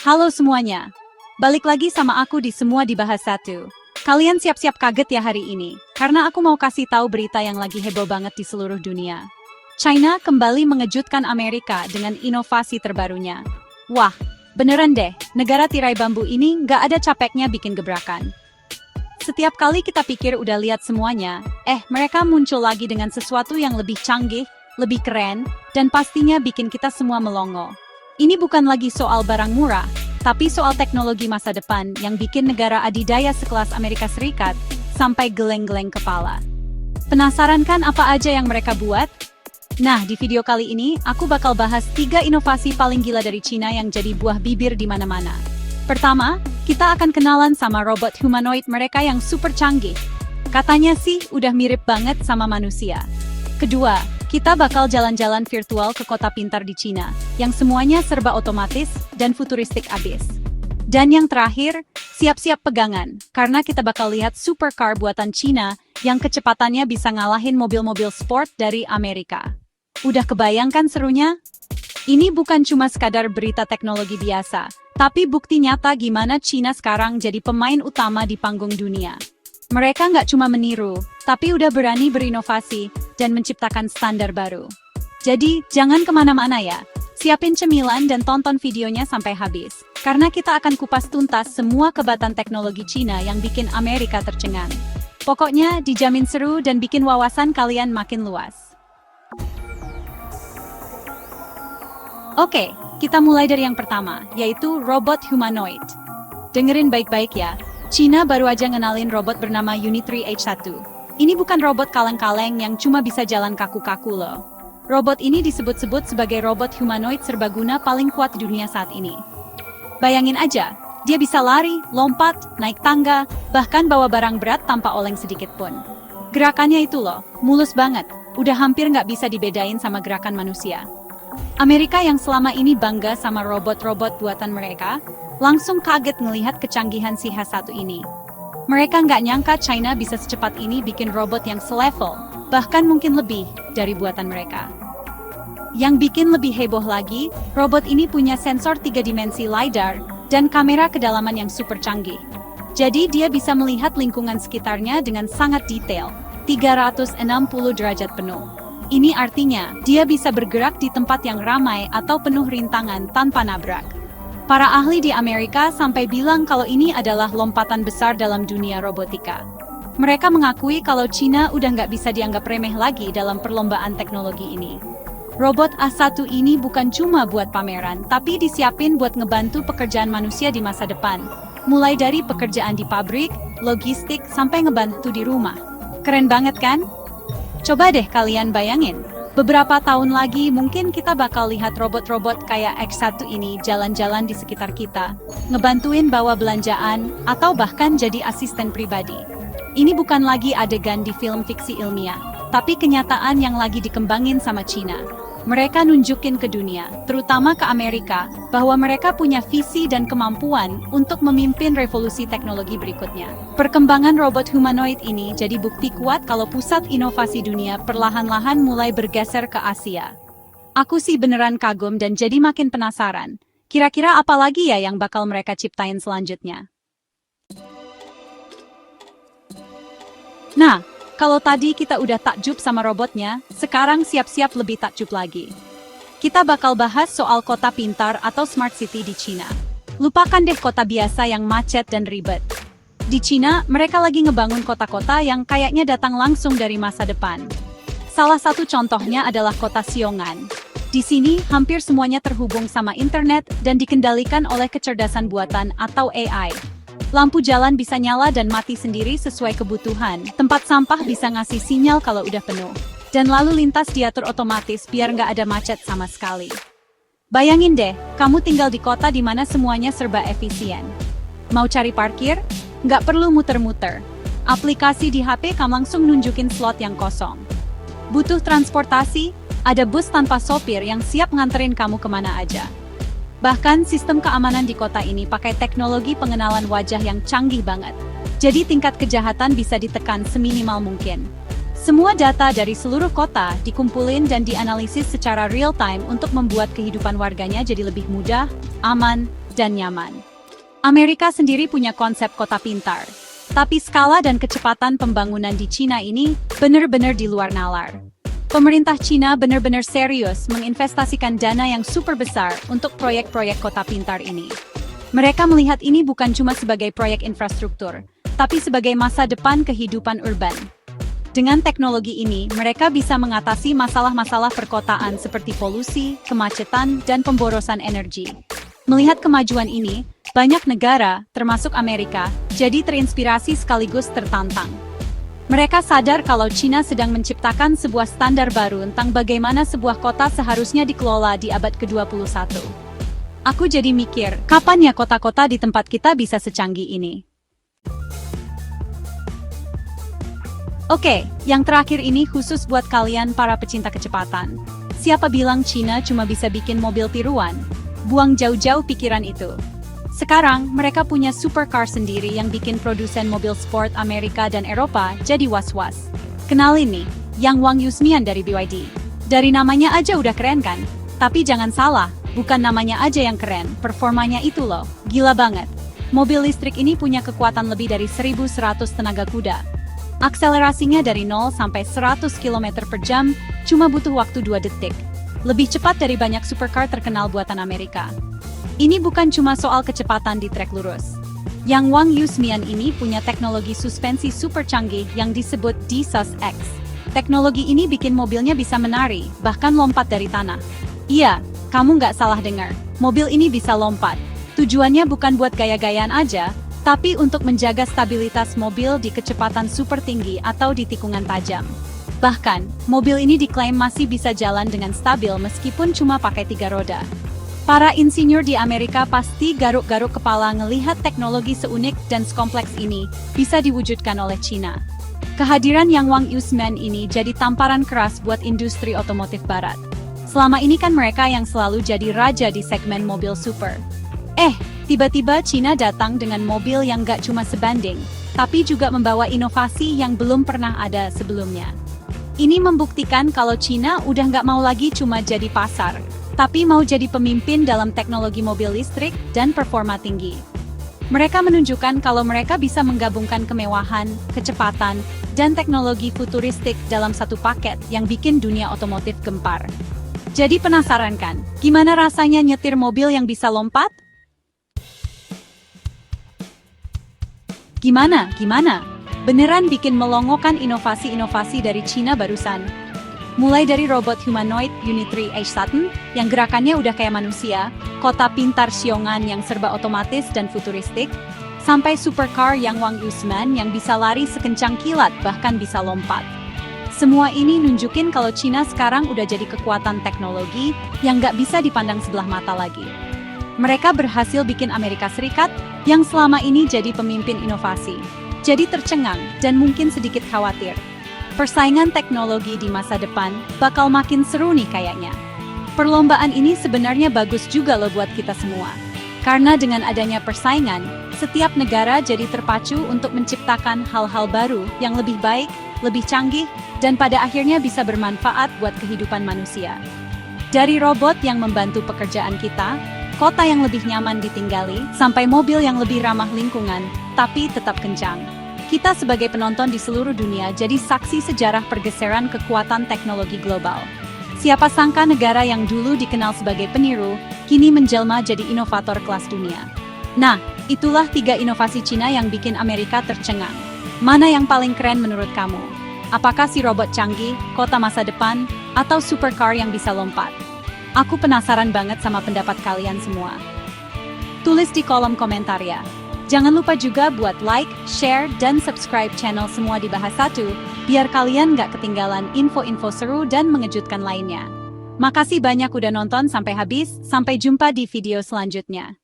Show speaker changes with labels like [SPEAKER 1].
[SPEAKER 1] Halo semuanya. Balik lagi sama aku di Semua Dibahas 1. Kalian siap-siap kaget ya hari ini, karena aku mau kasih tahu berita yang lagi heboh banget di seluruh dunia. China kembali mengejutkan Amerika dengan inovasi terbarunya. Wah, beneran deh, negara tirai bambu ini nggak ada capeknya bikin gebrakan. Setiap kali kita pikir udah lihat semuanya, mereka muncul lagi dengan sesuatu yang lebih canggih, lebih keren, dan pastinya bikin kita semua melongo. Ini bukan lagi soal barang murah, tapi soal teknologi masa depan yang bikin negara adidaya sekelas Amerika Serikat sampai geleng-geleng kepala. Penasaran kan apa aja yang mereka buat? Nah, di video kali ini aku bakal bahas 3 inovasi paling gila dari Cina yang jadi buah bibir di mana-mana. Pertama, kita akan kenalan sama robot humanoid mereka yang super canggih. Katanya sih udah mirip banget sama manusia. Kedua, kita bakal jalan-jalan virtual ke kota pintar di Cina, yang semuanya serba otomatis dan futuristik abis. Dan yang terakhir, siap-siap pegangan, karena kita bakal lihat supercar buatan Cina yang kecepatannya bisa ngalahin mobil-mobil sport dari Amerika. Udah kebayangkan serunya? Ini bukan cuma sekadar berita teknologi biasa, tapi bukti nyata gimana Cina sekarang jadi pemain utama di panggung dunia. Mereka nggak cuma meniru, tapi udah berani berinovasi dan menciptakan standar baru. Jadi, jangan kemana-mana ya. Siapin cemilan dan tonton videonya sampai habis. Karena kita akan kupas tuntas semua kebatan teknologi Cina yang bikin Amerika tercengang. Pokoknya, dijamin seru dan bikin wawasan kalian makin luas. Oke, kita mulai dari yang pertama, yaitu robot humanoid. Dengerin baik-baik ya. Cina baru aja ngenalin robot bernama Unitree H1. Ini bukan robot kaleng-kaleng yang cuma bisa jalan kaku-kaku loh. Robot ini disebut-sebut sebagai robot humanoid serbaguna paling kuat di dunia saat ini. Bayangin aja, dia bisa lari, lompat, naik tangga, bahkan bawa barang berat tanpa oleng sedikit pun. Gerakannya itu loh, mulus banget, udah hampir nggak bisa dibedain sama gerakan manusia. Amerika yang selama ini bangga sama robot-robot buatan mereka, langsung kaget ngelihat kecanggihan si H1 ini. Mereka nggak nyangka China bisa secepat ini bikin robot yang selevel, bahkan mungkin lebih dari buatan mereka. Yang bikin lebih heboh lagi, robot ini punya sensor 3 dimensi LiDAR dan kamera kedalaman yang super canggih. Jadi dia bisa melihat lingkungan sekitarnya dengan sangat detail, 360 derajat penuh. Ini artinya, dia bisa bergerak di tempat yang ramai atau penuh rintangan tanpa nabrak. Para ahli di Amerika sampai bilang kalau ini adalah lompatan besar dalam dunia robotika. Mereka mengakui kalau Cina udah nggak bisa dianggap remeh lagi dalam perlombaan teknologi ini. Robot A1 ini bukan cuma buat pameran, tapi disiapin buat ngebantu pekerjaan manusia di masa depan. Mulai dari pekerjaan di pabrik, logistik, sampai ngebantu di rumah. Keren banget kan? Coba deh kalian bayangin. Beberapa tahun lagi mungkin kita bakal lihat robot-robot kayak X1 ini jalan-jalan di sekitar kita, ngebantuin bawa belanjaan, atau bahkan jadi asisten pribadi. Ini bukan lagi adegan di film fiksi ilmiah, tapi kenyataan yang lagi dikembangin sama Cina. Mereka nunjukin ke dunia, terutama ke Amerika, bahwa mereka punya visi dan kemampuan untuk memimpin revolusi teknologi berikutnya. Perkembangan robot humanoid ini jadi bukti kuat kalau pusat inovasi dunia perlahan-lahan mulai bergeser ke Asia. Aku sih beneran kagum dan jadi makin penasaran. Kira-kira apa lagi ya yang bakal mereka ciptain selanjutnya? Nah, kalau tadi kita udah takjub sama robotnya, sekarang siap-siap lebih takjub lagi. Kita bakal bahas soal kota pintar atau smart city di Cina. Lupakan deh kota biasa yang macet dan ribet. Di Cina, mereka lagi ngebangun kota-kota yang kayaknya datang langsung dari masa depan. Salah satu contohnya adalah kota Xiong'an. Di sini, hampir semuanya terhubung sama internet dan dikendalikan oleh kecerdasan buatan atau AI. Lampu jalan bisa nyala dan mati sendiri sesuai kebutuhan. Tempat sampah bisa ngasih sinyal kalau udah penuh. Dan lalu lintas diatur otomatis biar nggak ada macet sama sekali. Bayangin deh, kamu tinggal di kota di mana semuanya serba efisien. Mau cari parkir? Nggak perlu muter-muter. Aplikasi di HP kamu langsung nunjukin slot yang kosong. Butuh transportasi? Ada bus tanpa sopir yang siap nganterin kamu kemana aja. Bahkan sistem keamanan di kota ini pakai teknologi pengenalan wajah yang canggih banget. Jadi tingkat kejahatan bisa ditekan seminimal mungkin. Semua data dari seluruh kota dikumpulin dan dianalisis secara real time untuk membuat kehidupan warganya jadi lebih mudah, aman, dan nyaman. Amerika sendiri punya konsep kota pintar, tapi skala dan kecepatan pembangunan di Cina ini benar-benar di luar nalar. Pemerintah Cina benar-benar serius menginvestasikan dana yang super besar untuk proyek-proyek kota pintar ini. Mereka melihat ini bukan cuma sebagai proyek infrastruktur, tapi sebagai masa depan kehidupan urban. Dengan teknologi ini, mereka bisa mengatasi masalah-masalah perkotaan seperti polusi, kemacetan, dan pemborosan energi. Melihat kemajuan ini, banyak negara, termasuk Amerika, jadi terinspirasi sekaligus tertantang. Mereka sadar kalau Cina sedang menciptakan sebuah standar baru tentang bagaimana sebuah kota seharusnya dikelola di abad ke-21. Aku jadi mikir, kapan ya kota-kota di tempat kita bisa secanggih ini? Oke, yang terakhir ini khusus buat kalian para pecinta kecepatan. Siapa bilang Cina cuma bisa bikin mobil tiruan? Buang jauh-jauh pikiran itu. Sekarang, mereka punya supercar sendiri yang bikin produsen mobil sport Amerika dan Eropa jadi was-was. Kenalin nih, Yang Wang Yusmian dari BYD. Dari namanya aja udah keren kan? Tapi jangan salah, bukan namanya aja yang keren, performanya itu loh, gila banget. Mobil listrik ini punya kekuatan lebih dari 1.100 tenaga kuda. Akselerasinya dari 0 sampai 100 km per jam cuma butuh waktu 2 detik. Lebih cepat dari banyak supercar terkenal buatan Amerika. Ini bukan cuma soal kecepatan di trek lurus. Yang Wang Yusmian ini punya teknologi suspensi super canggih yang disebut DSUS X. Teknologi ini bikin mobilnya bisa menari, bahkan lompat dari tanah. Iya, kamu nggak salah dengar. Mobil ini bisa lompat. Tujuannya bukan buat gaya-gayaan aja, tapi untuk menjaga stabilitas mobil di kecepatan super tinggi atau di tikungan tajam. Bahkan, mobil ini diklaim masih bisa jalan dengan stabil meskipun cuma pakai 3 roda. Para insinyur di Amerika pasti garuk-garuk kepala ngelihat teknologi seunik dan sekompleks ini bisa diwujudkan oleh Cina. Kehadiran Yang Wang Yusmian ini jadi tamparan keras buat industri otomotif barat. Selama ini kan mereka yang selalu jadi raja di segmen mobil super. Tiba-tiba Cina datang dengan mobil yang gak cuma sebanding, tapi juga membawa inovasi yang belum pernah ada sebelumnya. Ini membuktikan kalau Cina udah gak mau lagi cuma jadi pasar, tapi mau jadi pemimpin dalam teknologi mobil listrik dan performa tinggi. Mereka menunjukkan kalau mereka bisa menggabungkan kemewahan, kecepatan, dan teknologi futuristik dalam satu paket yang bikin dunia otomotif gempar. Jadi penasaran kan, gimana rasanya nyetir mobil yang bisa lompat? Gimana? Beneran bikin melongokan inovasi-inovasi dari Cina barusan. Mulai dari robot humanoid Unitree H1 yang gerakannya udah kayak manusia, kota pintar Xiong'an yang serba otomatis dan futuristik, sampai supercar Yang Wang Yusmian yang bisa lari sekencang kilat bahkan bisa lompat. Semua ini nunjukin kalau Cina sekarang udah jadi kekuatan teknologi yang nggak bisa dipandang sebelah mata lagi. Mereka berhasil bikin Amerika Serikat yang selama ini jadi pemimpin inovasi, jadi tercengang dan mungkin sedikit khawatir. Persaingan teknologi di masa depan bakal makin seru nih kayaknya. Perlombaan ini sebenarnya bagus juga loh buat kita semua. Karena dengan adanya persaingan, setiap negara jadi terpacu untuk menciptakan hal-hal baru yang lebih baik, lebih canggih, dan pada akhirnya bisa bermanfaat buat kehidupan manusia. Dari robot yang membantu pekerjaan kita, kota yang lebih nyaman ditinggali, sampai mobil yang lebih ramah lingkungan, tapi tetap kencang. Kita sebagai penonton di seluruh dunia jadi saksi sejarah pergeseran kekuatan teknologi global. Siapa sangka negara yang dulu dikenal sebagai peniru, kini menjelma jadi inovator kelas dunia. Nah, itulah 3 inovasi Cina yang bikin Amerika tercengang. Mana yang paling keren menurut kamu? Apakah si robot canggih, kota masa depan, atau supercar yang bisa lompat? Aku penasaran banget sama pendapat kalian semua. Tulis di kolom komentar ya. Jangan lupa juga buat like, share, dan subscribe channel Semua Dibahas 1, biar kalian gak ketinggalan info-info seru dan mengejutkan lainnya. Makasih banyak udah nonton sampai habis, sampai jumpa di video selanjutnya.